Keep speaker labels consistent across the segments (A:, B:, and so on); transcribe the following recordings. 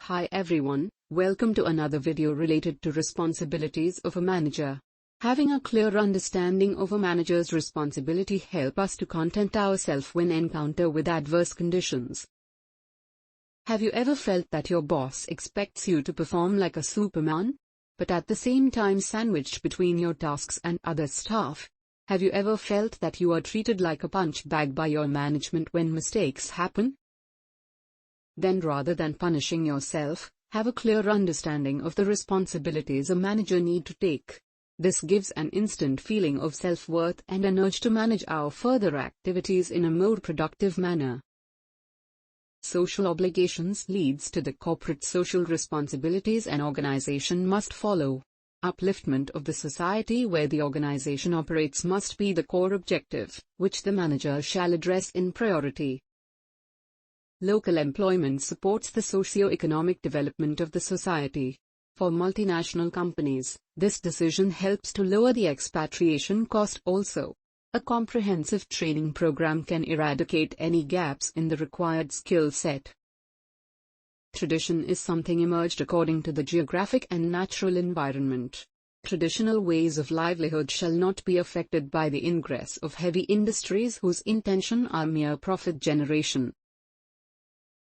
A: Hi everyone, welcome to another video related to responsibilities of a manager. Having a clear understanding of a manager's responsibility help us to content ourselves when encounter with adverse conditions. Have you ever felt that your boss expects you to perform like a superman, but at the same time sandwiched between your tasks and other staff? Have you ever felt that you are treated like a punch bag by your management when mistakes happen? Then rather than punishing yourself, have a clear understanding of the responsibilities a manager needs to take. This gives an instant feeling of self-worth and an urge to manage our further activities in a more productive manner. Social obligations leads to the corporate social responsibilities an organization must follow. Upliftment of the society where the organization operates must be the core objective, which the manager shall address in priority. Local employment supports the socio-economic development of the society. For multinational companies, this decision helps to lower the expatriation cost also. A comprehensive training program can eradicate any gaps in the required skill set. Tradition is something emerged according to the geographic and natural environment. Traditional ways of livelihood shall not be affected by the ingress of heavy industries whose intention are mere profit generation.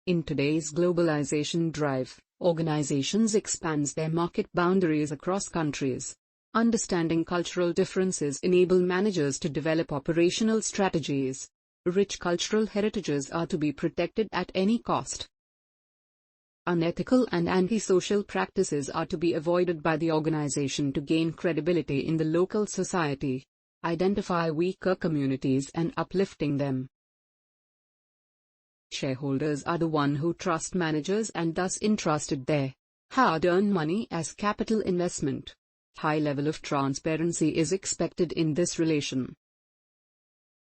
A: In today's globalization drive, organizations expand their market boundaries across countries. Understanding cultural differences enable managers to develop operational strategies. Rich cultural heritages are to be protected at any cost. Unethical and antisocial practices are to be avoided by the organization to gain credibility in the local society. Identify weaker communities and uplifting them. Shareholders are the one who trust managers and thus entrusted their hard-earned money as capital investment. High level of transparency is expected in this relation.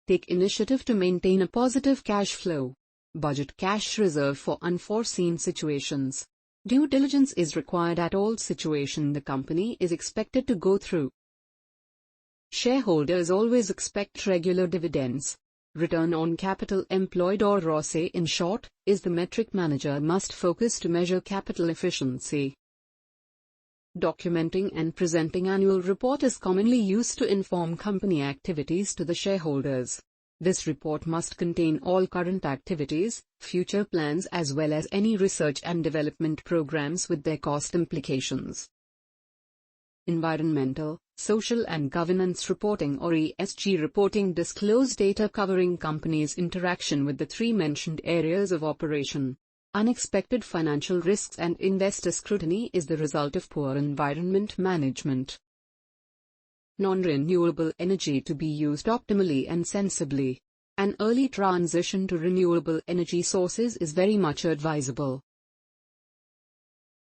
A: Take initiative to maintain a positive cash flow. Budget cash reserve for unforeseen situations. Due diligence is required at all situations the company is expected to go through. Shareholders always expect regular dividends. Return on capital employed, or ROCE in short, is the metric manager must focus to measure capital efficiency. Documenting and presenting annual report is commonly used to inform company activities to the shareholders. This report must contain all current activities, future plans as well as any research and development programs with their cost implications. Environmental, social and governance reporting, or ESG reporting, disclose data covering companies' interaction with the three mentioned areas of operation. Unexpected financial risks and investor scrutiny is the result of poor environment management. Non-renewable energy to be used optimally and sensibly. An early transition to renewable energy sources is very much advisable.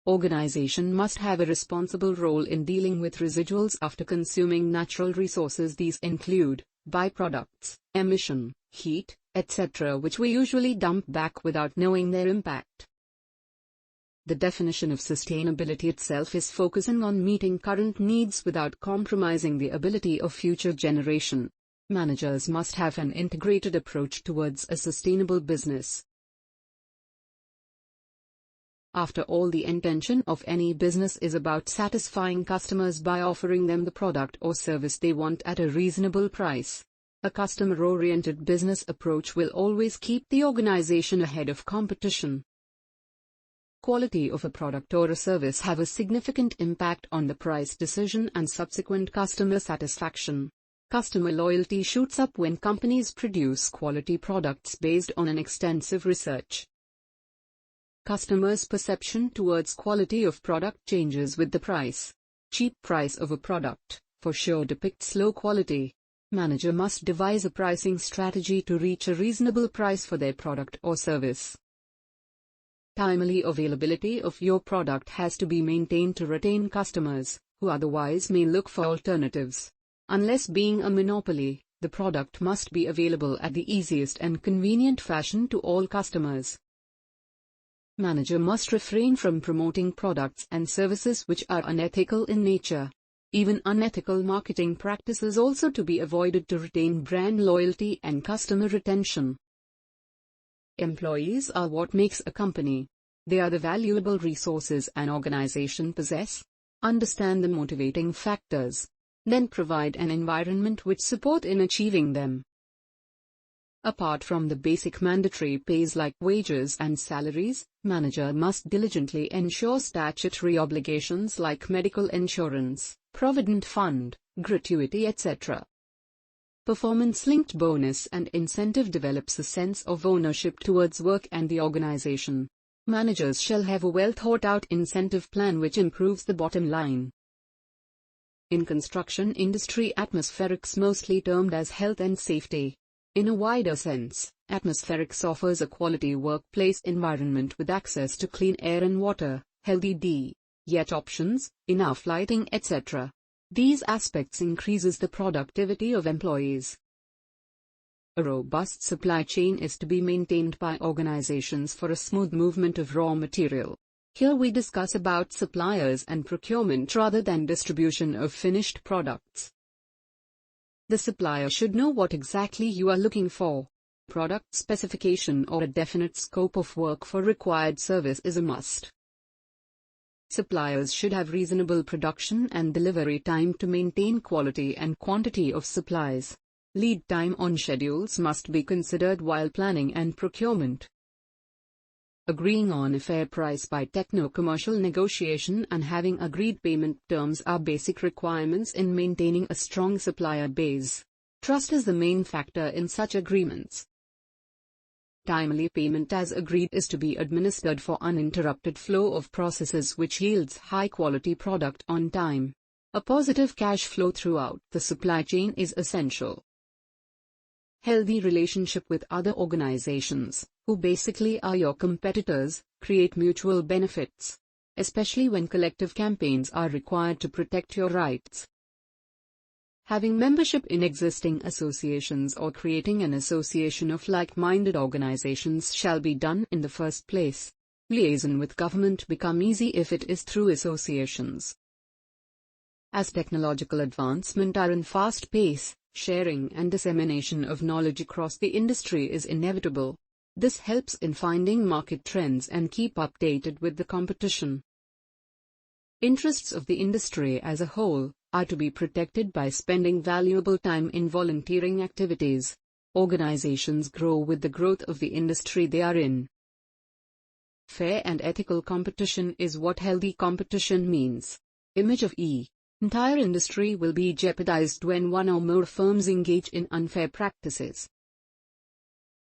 A: Organization must have a responsible role in dealing with residuals after consuming natural resources. These include byproducts, emission, heat, etc., which we usually dump back without knowing their impact. The definition of sustainability itself is focusing on meeting current needs without compromising the ability of future generation. Managers must have an integrated approach towards a sustainable business. After all, the intention of any business is about satisfying customers by offering them the product or service they want at a reasonable price. A customer-oriented business approach will always keep the organization ahead of competition. Quality of a product or a service have a significant impact on the price decision and subsequent customer satisfaction. Customer loyalty shoots up when companies produce quality products based on an extensive research. Customers' perception towards quality of product changes with the price. Cheap price of a product, for sure, depicts low quality. Manager must devise a pricing strategy to reach a reasonable price for their product or service. Timely availability of your product has to be maintained to retain customers, who otherwise may look for alternatives. Unless being a monopoly, the product must be available at the easiest and convenient fashion to all customers. Manager must refrain from promoting products and services which are unethical in nature. Even unethical marketing practices also to be avoided to retain brand loyalty and customer retention. Employees are what makes a company. They are the valuable resources an organization possesses. Understand the motivating factors. Then provide an environment which support in achieving them. Apart from the basic mandatory pays like wages and salaries, manager must diligently ensure statutory obligations like medical insurance, provident fund, gratuity, etc. Performance-linked bonus and incentive develops a sense of ownership towards work and the organization. Managers shall have a well-thought-out incentive plan which improves the bottom line. In construction industry, atmospherics mostly termed as health and safety. In a wider sense, atmospherics offers a quality workplace environment with access to clean air and water, healthy diet options, enough lighting, etc. These aspects increases the productivity of employees. A robust supply chain is to be maintained by organizations for a smooth movement of raw material. Here we discuss about suppliers and procurement rather than distribution of finished products. The supplier should know what exactly you are looking for. Product specification or a definite scope of work for required service is a must. Suppliers should have reasonable production and delivery time to maintain quality and quantity of supplies. Lead time on schedules must be considered while planning and procurement. Agreeing on a fair price by techno-commercial negotiation and having agreed payment terms are basic requirements in maintaining a strong supplier base. Trust is the main factor in such agreements. Timely payment as agreed is to be administered for uninterrupted flow of processes which yields high-quality product on time. A positive cash flow throughout the supply chain is essential. Healthy relationship with other organizations, who basically are your competitors, create mutual benefits, especially when collective campaigns are required to protect your rights. Having membership in existing associations or creating an association of like-minded organizations shall be done in the first place. Liaison with government become easy if it is through associations. As technological advancement are in fast pace, sharing and dissemination of knowledge across the industry is inevitable. This helps in finding market trends and keep updated with the competition. Interests of the industry as a whole are to be protected by spending valuable time in volunteering activities. Organizations grow with the growth of the industry they are in. Fair and ethical competition is what healthy competition means. Image of entire industry will be jeopardized when one or more firms engage in unfair practices.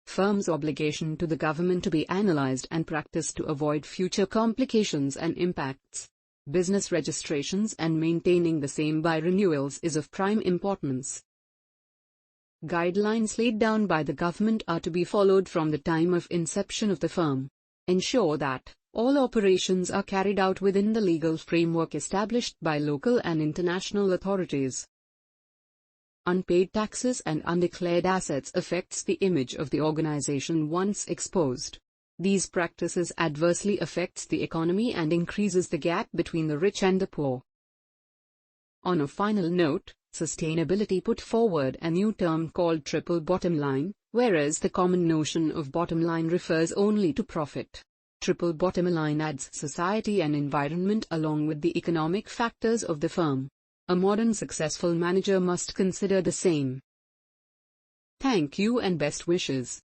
A: Firms' obligation to the government to be analyzed and practiced to avoid future complications and impacts. Business registrations and maintaining the same by renewals is of prime importance. Guidelines laid down by the government are to be followed from the time of inception of the firm. Ensure that all operations are carried out within the legal framework established by local and international authorities. Unpaid taxes and undeclared assets affects the image of the organization once exposed. These practices adversely affects the economy and increases the gap between the rich and the poor. On a final note, sustainability put forward a new term called triple bottom line, whereas the common notion of bottom line refers only to profit. Triple bottom line adds society and environment along with the economic factors of the firm. A modern successful manager must consider the same. Thank you and best wishes.